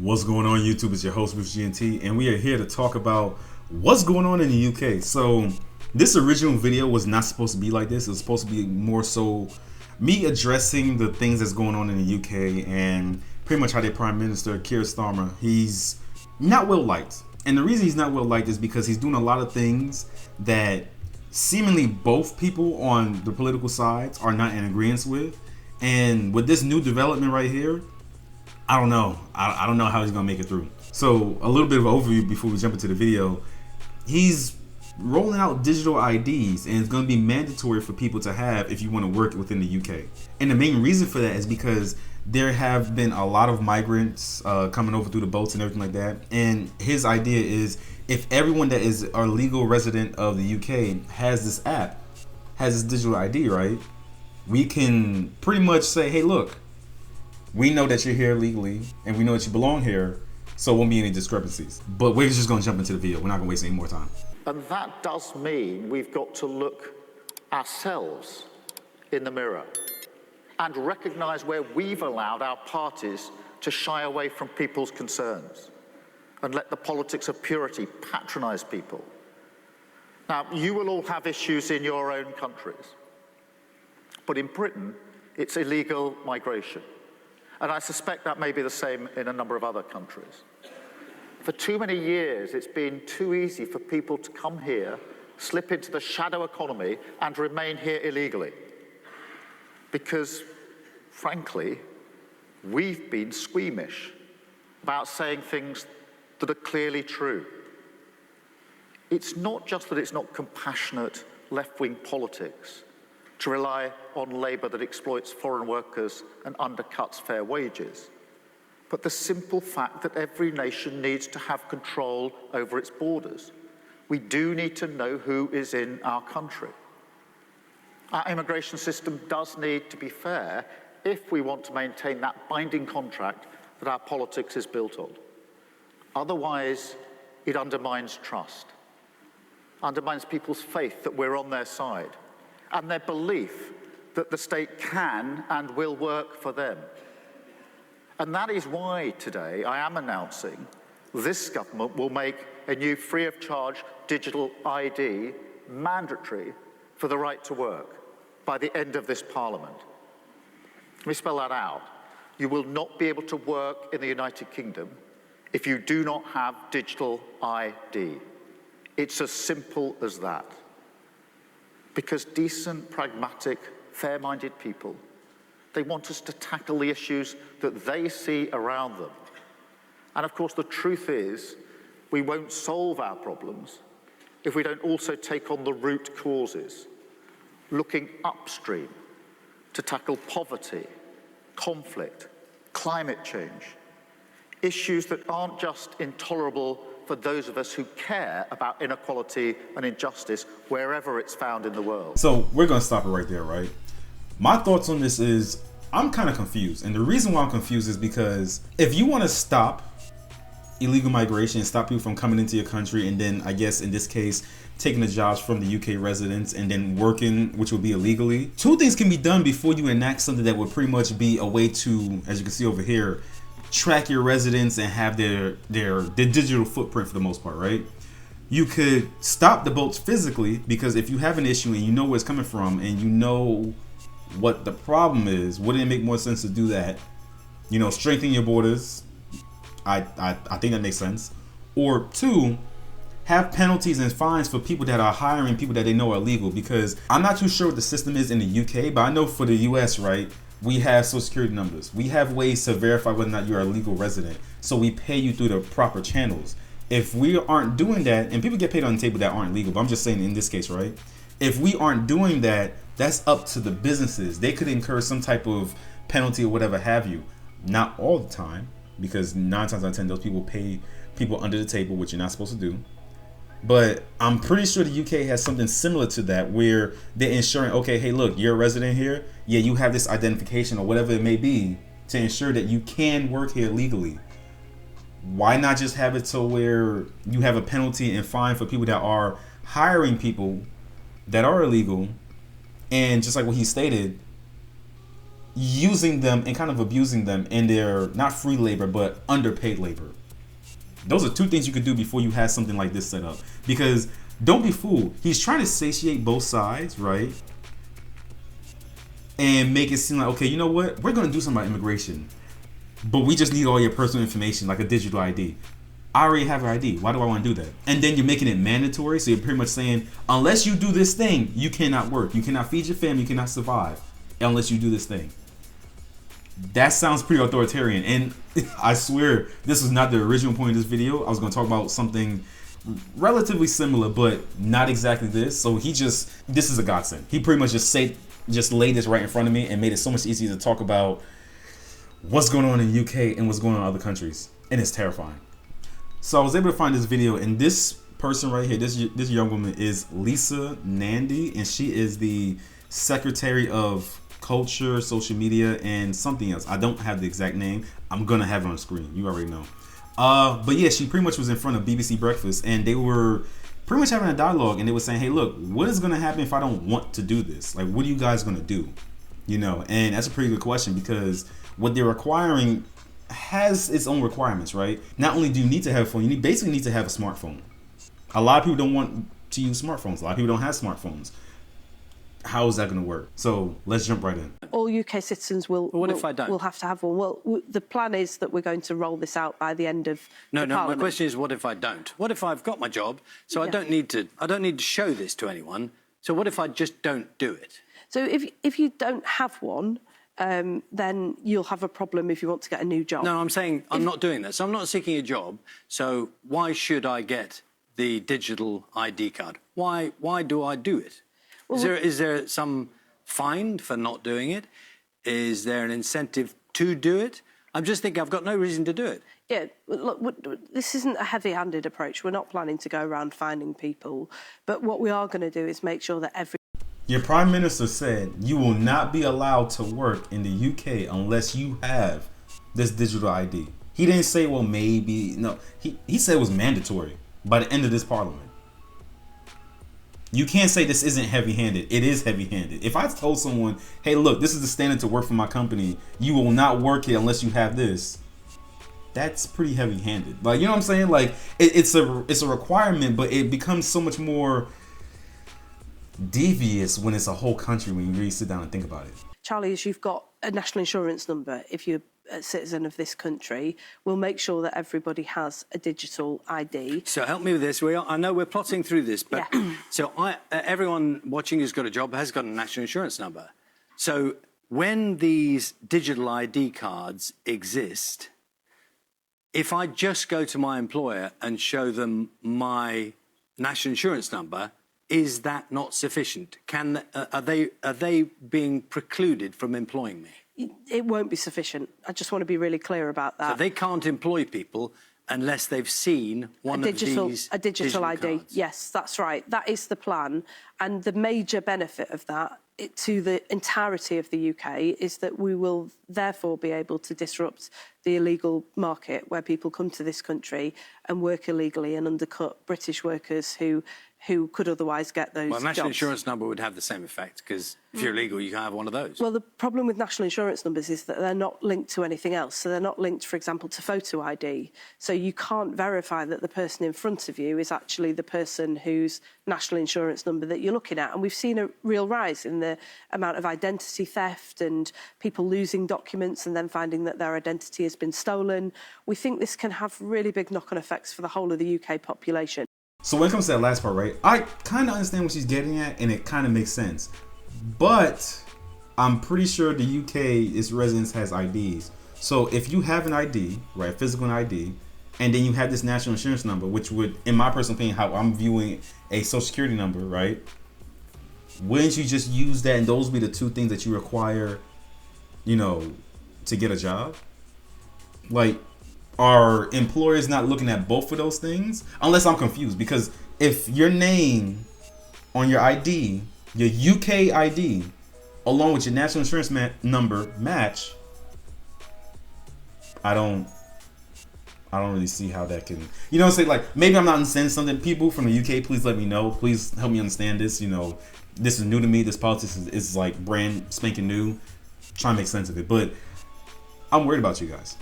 What's going on, YouTube? It's your host, Bruce GNT, and we are here to talk about what's going on in the UK. So, this original video was not supposed to be like this. It was supposed to be more so me addressing the things that's going on in the UK and pretty much how their Prime Minister, Keir Starmer, he's not well liked. And the reason he's not well liked is because he's doing a lot of things that seemingly both people on the political sides are not in agreement with. And with this new development right here, I don't know. I don't know how he's gonna make it through. So a little bit of an overview before we jump into the video. He's rolling out digital IDs, and it's gonna be mandatory for people to have if you want to work within the UK. And the main reason for that is because there have been a lot of migrants coming over through the boats and everything like that. And his idea is if everyone that is a legal resident of the UK has this app, has this digital ID, right? We can pretty much say, hey, look, we know that you're here legally and we know that you belong here, so won't be any discrepancies. But we're just gonna jump into the video. We're not gonna waste any more time. And that does mean we've got to look ourselves in the mirror and recognize where we've allowed our parties to shy away from people's concerns and let the politics of purity patronize people. Now, you will all have issues in your own countries, but in Britain, it's illegal migration. And I suspect that may be the same in a number of other countries. For too many years, it's been too easy for people to come here, slip into the shadow economy, and remain here illegally. Because, frankly, we've been squeamish about saying things that are clearly true. It's not just that it's not compassionate left-wing politics to rely on labour that exploits foreign workers and undercuts fair wages, but the simple fact that every nation needs to have control over its borders. We do need to know who is in our country. Our immigration system does need to be fair if we want to maintain that binding contract that our politics is built on. Otherwise, it undermines trust, undermines people's faith that we're on their side, and their belief that the state can and will work for them. And that is why today I am announcing this government will make a new free-of-charge digital ID mandatory for the right to work by the end of this Parliament. Let me spell that out. You will not be able to work in the United Kingdom if you do not have digital ID. It's as simple as that. Because decent, pragmatic, fair-minded people, they want us to tackle the issues that they see around them. And of course, the truth is, we won't solve our problems if we don't also take on the root causes, looking upstream to tackle poverty, conflict, climate change, issues that aren't just intolerable for those of us who care about inequality and injustice wherever it's found in the world. So we're gonna stop it right there, right? My thoughts on this is I'm kind of confused. And the reason why I'm confused is because if you want to stop illegal migration and stop people from coming into your country and then, I guess in this case, taking the jobs from the UK residents and then working, which would be illegally, two things can be done before you enact something that would pretty much be a way to, as you can see over here, track your residents and have their digital footprint for the most part, right? You could stop the boats physically, because if you have an issue and you know where it's coming from and you know what the problem is, wouldn't it make more sense to do that? You know, strengthen your borders. I think that makes sense. Or two, have penalties and fines for people that are hiring people that they know are illegal, because I'm not too sure what the system is in the UK, but I know for the US, right, we have social security numbers. We have ways to verify whether or not you're a legal resident. So we pay you through the proper channels. If we aren't doing that, and people get paid on the table that aren't legal, but I'm just saying in this case, right? If we aren't doing that, that's up to the businesses. They could incur some type of penalty or whatever have you. Not all the time, because 9 times out of 10, those people pay people under the table, which you're not supposed to do. But I'm pretty sure the UK has something similar to that, where they're ensuring, okay, hey, look, you're a resident here. Yeah, you have this identification or whatever it may be to ensure that you can work here legally. Why not just have it so where you have a penalty and fine for people that are hiring people that are illegal? And just like what he stated, using them and kind of abusing them in their not free labor but underpaid labor. Those are two things you could do before you have something like this set up. Because don't be fooled. He's trying to satiate both sides, right? And make it seem like, okay, you know what? We're going to do something about immigration. But we just need all your personal information, like a digital ID. I already have an ID. Why do I want to do that? And then you're making it mandatory. So you're pretty much saying, unless you do this thing, you cannot work. You cannot feed your family. You cannot survive unless you do this thing. That sounds pretty authoritarian. And I swear, this was not the original point of this video. I was going to talk about something relatively similar, but not exactly this. So this is a godsend. He pretty much just laid this right in front of me and made it so much easier to talk about what's going on in the UK and what's going on in other countries. And it's terrifying. So I was able to find this video, and this person right here, this young woman is Lisa Nandy, and she is the Secretary of Culture, Social Media, and something else. I don't have the exact name. I'm gonna have it on the screen. You already know. But yeah, she pretty much was in front of BBC Breakfast, and they were pretty much having a dialogue, and they were saying, hey, look, what is gonna happen if I don't want to do this? Like, what are you guys gonna do? You know, and that's a pretty good question, because what they're requiring has its own requirements, right? Not only do you need to have a phone, you basically need to have a smartphone. A lot of people don't want to use smartphones. A lot of people don't have smartphones. How is that going to work? So let's jump right in. All UK citizens will have to have one. Well, the plan is that we're going to roll this out by the end of Parliament. My question is, what if I don't? What if I've got my job, so I don't need to show this to anyone? So what if I just don't do it? So if you don't have one, then you'll have a problem if you want to get a new job. No, I'm saying I'm not doing this. I'm not seeking a job. So why should I get the digital ID card? Why do I do it? Well, is there some fine for not doing it? Is there an incentive to do it? I'm just thinking I've got no reason to do it. Yeah, look, this isn't a heavy-handed approach. We're not planning to go around finding people. But what we are going to do is make sure that Your Prime Minister said you will not be allowed to work in the UK unless you have this digital ID. He didn't say, well, maybe. No, he said it was mandatory by the end of this Parliament. You can't say this isn't heavy-handed. It is heavy-handed. If I told someone, hey, look, this is the standard to work for my company, you will not work here unless you have this, that's pretty heavy-handed. Like, you know what I'm saying? Like, it's a requirement, but it becomes so much more devious when it's a whole country when you really sit down and think about it. Charlie, as you've got a national insurance number, if you're a citizen of this country, we'll make sure that everybody has a digital ID. So help me with this. I know we're plotting through this, but yeah. So everyone watching who's got a job has got a national insurance number. So when these digital ID cards exist, if I just go to my employer and show them my national insurance number, is that not sufficient? Are they being precluded from employing me? It won't be sufficient. I just want to be really clear about that. So they can't employ people unless they've seen one of these a digital ID. Cards. Yes, that's right. That is the plan. And the major benefit of that to the entirety of the UK is that we will therefore be able to disrupt the illegal market where people come to this country and work illegally and undercut British workers who could otherwise get those jobs. Well, national jobs. insurance number would have the same effect, because if you're illegal, you can have one of those. Well, the problem with national insurance numbers is that they're not linked to anything else. So they're not linked, for example, to photo ID. So you can't verify that the person in front of you is actually the person whose national insurance number that you're looking at. And we've seen a real rise in the amount of identity theft and people losing documents and then finding that their identity has been stolen. We think this can have really big knock-on effects for the whole of the UK population. So when it comes to that last part, right, I kind of understand what she's getting at, and it kind of makes sense. But I'm pretty sure the UK, its residents, has IDs. So if you have an ID, right, physical ID, and then you have this national insurance number, which would, in my personal opinion, how I'm viewing a social security number, right, wouldn't you just use that and those be the two things that you require, you know, to get a job? Like, are employers not looking at both of those things? Unless I'm confused, because if your name on your ID, your UK ID, along with your national insurance number match, I don't really see how that can, you know what I'm saying? Like, maybe I'm not understanding something. People from the UK, please let me know. Please help me understand this. You know, this is new to me. This politics is like brand spanking new. trying to make sense of it. But I'm worried about you guys.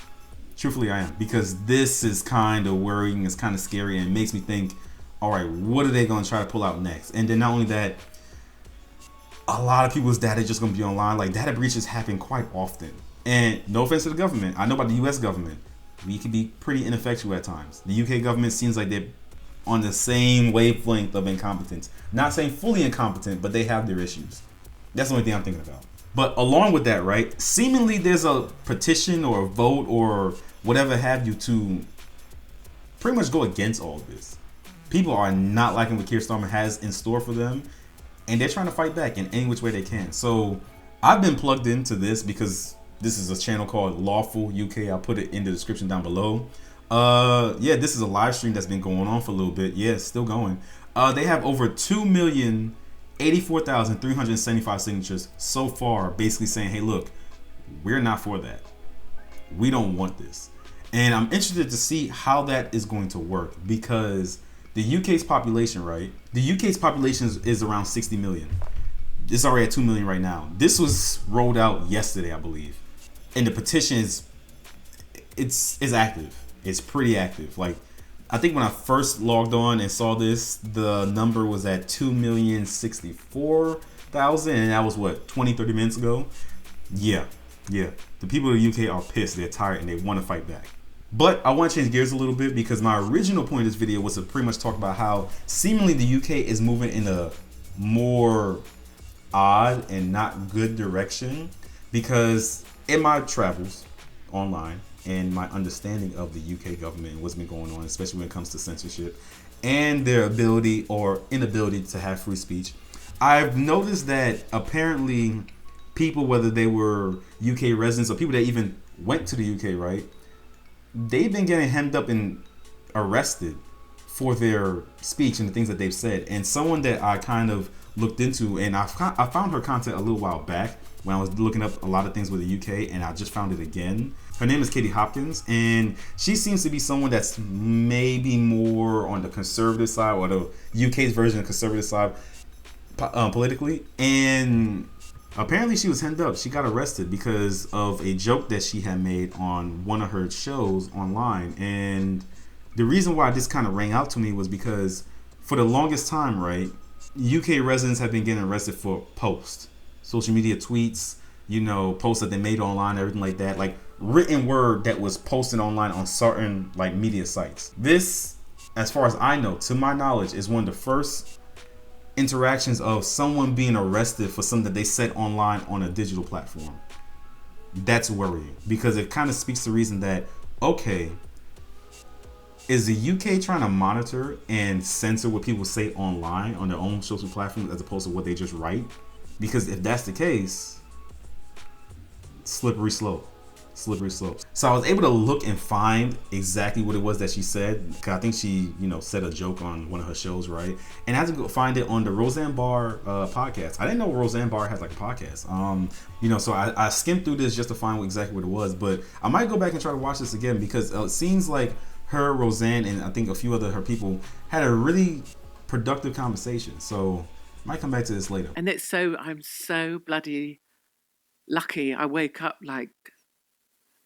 Truthfully, I am, because this is kind of worrying. It's kind of scary, and it makes me think, all right, what are they going to try to pull out next? And then not only that, a lot of people's data is just going to be online. Like, data breaches happen quite often. And no offense to the government, I know about the U.S. government. We can be pretty ineffectual at times. The UK government seems like they're on the same wavelength of incompetence. Not saying fully incompetent, but they have their issues. That's the only thing I'm thinking about. But along with that, right, seemingly there's a petition or a vote or whatever have you to pretty much go against all of this. People are not liking what Keir Starmer has in store for them, and they're trying to fight back in any which way they can. So I've been plugged into this because this is a channel called Lawful UK. I'll put it in the description down below. Yeah, this is a live stream that's been going on for a little bit. Yeah, it's still going. They have over 2,084,375 signatures so far, basically saying, hey, look, we're not for that. We don't want this. And I'm interested to see how that is going to work, because the UK's population, right? The UK's population is around 60 million. It's already at 2 million right now. This was rolled out yesterday, I believe. And the petition is active. It's pretty active. Like, I think when I first logged on and saw this, the number was at 2,064,000, and that was what, 20-30 minutes ago. Yeah. The people of the UK are pissed. They're tired and they want to fight back. But I want to change gears a little bit, because my original point of this video was to pretty much talk about how seemingly the UK is moving in a more odd and not good direction. Because in my travels online and my understanding of the UK government and what's been going on, especially when it comes to censorship and their ability or inability to have free speech, I've noticed that apparently people, whether they were UK residents or people that even went to the UK, right, they've been getting hemmed up and arrested for their speech and the things that they've said. And someone that I kind of looked into, and I found her content a little while back when I was looking up a lot of things with the UK, and I just found it again. Her name is Katie Hopkins, and she seems to be someone that's maybe more on the conservative side, or the UK's version of conservative side politically. And apparently she was hemmed up. She got arrested because of a joke that she had made on one of her shows online. And the reason why this kind of rang out to me was because for the longest time, right, UK residents have been getting arrested for posts, social media tweets, posts that they made online, everything like that, like written word that was posted online on certain like media sites. This, as far as I know, to my knowledge, is one of the first interactions of someone being arrested for something that they said online on a digital platform. That's worrying, because it kind of speaks to the reason that, okay, is the UK trying to monitor and censor what people say online on their own social platforms as opposed to what they just write? Because if that's the case, slippery slope. So I was able to look and find exactly what it was that she said, because I think she, said a joke on one of her shows, right? And I had to go find it on the Roseanne Barr podcast. I didn't know Roseanne Barr has like a podcast. So I skimmed through this just to find exactly what it was. But I might go back and try to watch this again, because it seems like her, Roseanne, and I think a few other her people had a really productive conversation. So I might come back to this later. And I'm so bloody lucky. I wake up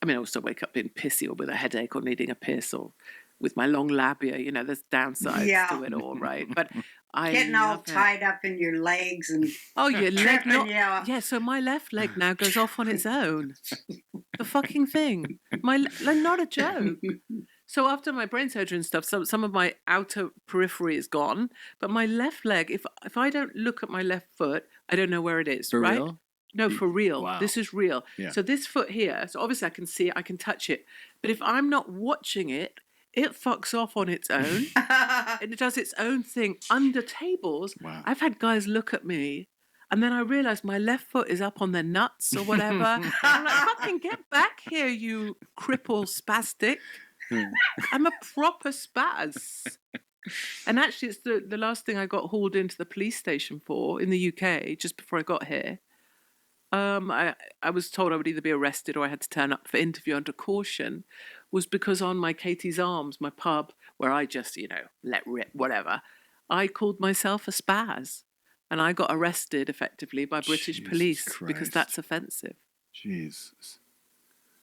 I also wake up being pissy or with a headache or needing a piss or with my long labia. There's downsides to it all, right? But I getting all tied up in your legs and your leg tripping, yeah. So my left leg now goes off on its own. The fucking thing. Not a joke. So after my brain surgery and stuff, some of my outer periphery is gone, but my left leg, if I don't look at my left foot, I don't know where it is. For right? real? No, for real. Wow. This is real. Yeah. So this foot here, so obviously I can see it, I can touch it. But if I'm not watching it, it fucks off on its own. And it does its own thing under tables. Wow. I've had guys look at me, and then I realize my left foot is up on their nuts or whatever. I'm like, fucking get back here, you cripple spastic. I'm a proper spaz. And actually, it's the last thing I got hauled into the police station for in the UK, just before I got here. I was told I would either be arrested or I had to turn up for interview under caution, was because on my Katie's Arms, my pub, where I just, let rip, whatever, I called myself a spaz. And I got arrested, effectively, by British police because that's offensive. Jesus.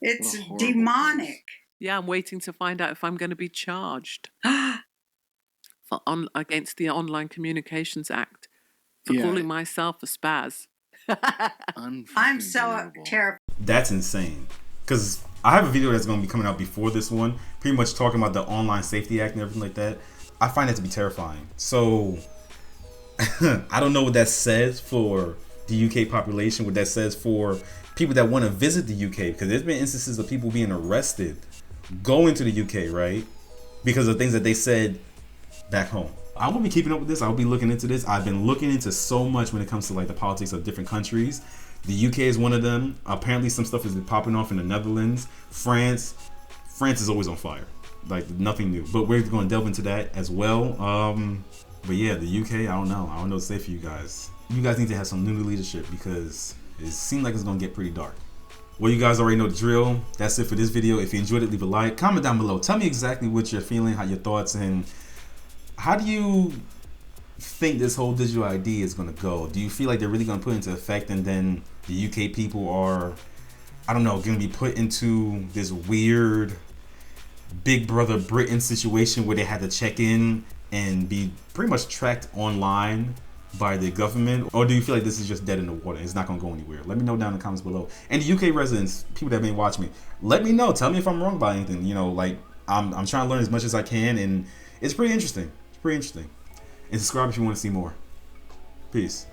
It's What a horrible demonic. Yeah, I'm waiting to find out if I'm going to be charged for against the Online Communications Act for Yeah. calling myself a spaz. I'm so terrified. That's insane. Because I have a video that's going to be coming out before this one, pretty much talking about the Online Safety Act and everything like that. I find that to be terrifying. So, I don't know what that says for the UK population, what that says for people that want to visit the UK, because there's been instances of people being arrested going to the UK, right? Because of things that they said back home. I will be keeping up with this. I'll be looking into this. I've been looking into so much when it comes to like the politics of different countries. The UK is one of them. Apparently some stuff has been popping off in the Netherlands. France is always on fire. Like nothing new. But we're going to delve into that as well. But yeah, the UK, I don't know. I don't know what to say for you guys. You guys need to have some new leadership because it seems like it's going to get pretty dark. Well, you guys already know the drill. That's it for this video. If you enjoyed it, leave a like. Comment down below. Tell me exactly what you're feeling, how your thoughts, and how do you think this whole digital ID is going to go? Do you feel like they're really going to put it into effect and then the UK people are, I don't know, going to be put into this weird Big Brother Britain situation where they had to check in and be pretty much tracked online by the government? Or do you feel like this is just dead in the water? It's not going to go anywhere? Let me know down in the comments below. And the UK residents, people that may watch me, let me know. Tell me if I'm wrong about anything. You know, like I'm trying to learn as much as I can, and it's pretty interesting. It's pretty interesting. And subscribe if you want to see more. Peace.